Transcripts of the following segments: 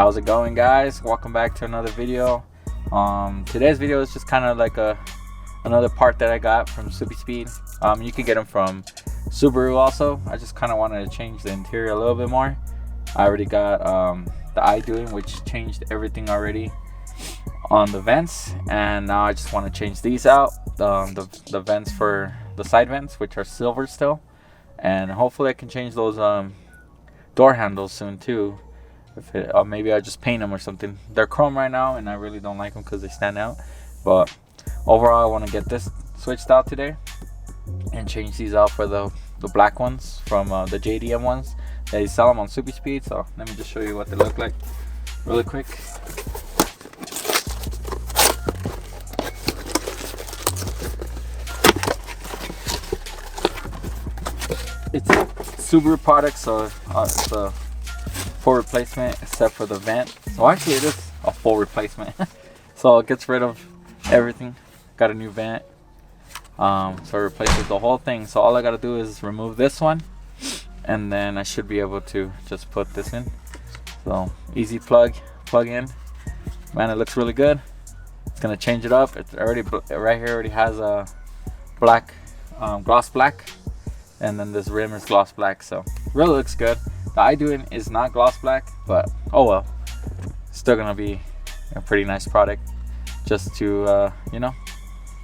How's it going, guys? Welcome back to another video. Today's video is just kind of like another part that I got from Speed. You can get them from Subaru also. I just kind of wanted to change the interior a little bit more. I already got the iDoing, which changed everything already on the vents, and now I just want to change these out, the vents for the side vents, which are silver still, and hopefully I can change those door handles soon too. If it, maybe I just paint them or something. They're chrome right now and I really don't like them because they stand out, but overall I want to get this switched out today and change these out for the black ones from the JDM ones. They sell them on Speed, so let me just show you what they look like really quick. It's Subaru product, so it's a full replacement except for the vent. So actually it is a full replacement. So it gets rid of everything. Got a new vent. So it replaces the whole thing. So all I gotta do is remove this one, and then I should be able to just put this in. So easy plug in. Man, it looks really good. It's gonna change it up. It's already right here. Already has a black, gloss black. And then this rim is gloss black, so really looks good. The iDoing is not gloss black, but oh well, still gonna be a pretty nice product, just to you know,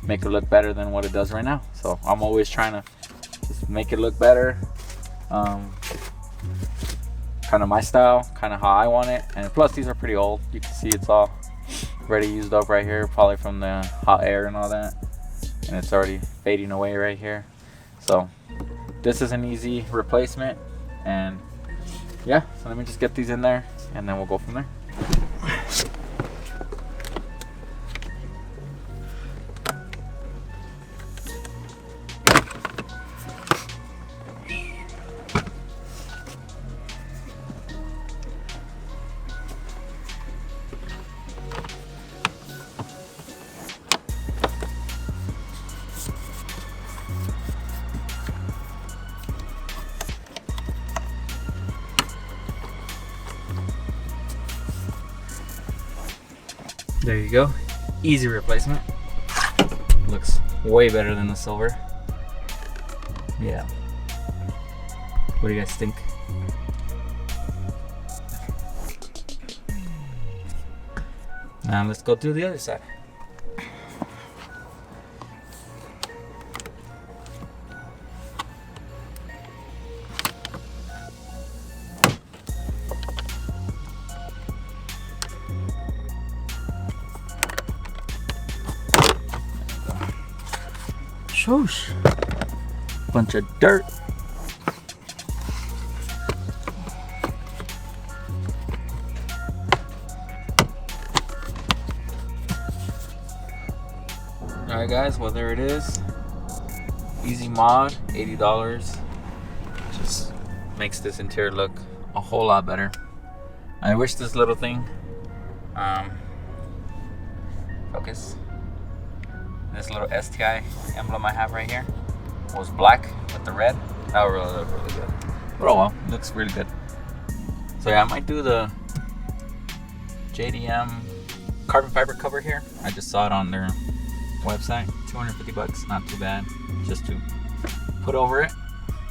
make it look better than what it does right now. So I'm always trying to just make it look better, kind of my style, kind of how I want it. And plus these are pretty old. You can see it's all already used up right here, probably from the hot air and all that, and it's already fading away right here. So this is an easy replacement, and yeah, so let me just get these in there and then we'll go from there. There you go, easy replacement. Looks way better than the silver. Yeah. What do you guys think? Now let's go to the other side. Shoosh. Bunch of dirt. Alright guys, well there it is. Easy mod, $80. Just makes this interior look a whole lot better. I wish this little thing, focus. This little STI emblem I have right here was black with the red. That would really look really good. But oh well, it looks really good. So yeah, I might do the JDM carbon fiber cover here. I just saw it on their website. 250 bucks, not too bad. Just to put over it.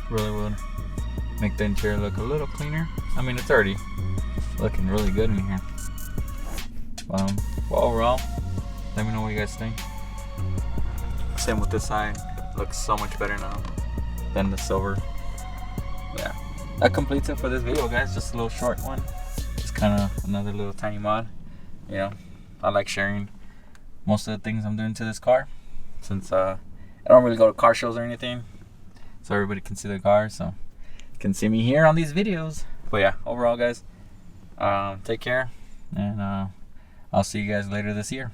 Really would make the interior look a little cleaner. I mean, it's already looking really good in here. Well, overall, let me know what you guys think. Same with this side, looks so much better now than the silver. Yeah, that completes it for this video, guys. Just a little short one, just kind of another little tiny mod. You know, I like sharing most of the things I'm doing to this car, since I don't really go to car shows or anything, so everybody can see the car, so you can see me here on these videos. But yeah, overall guys, take care, and I'll see you guys later this year.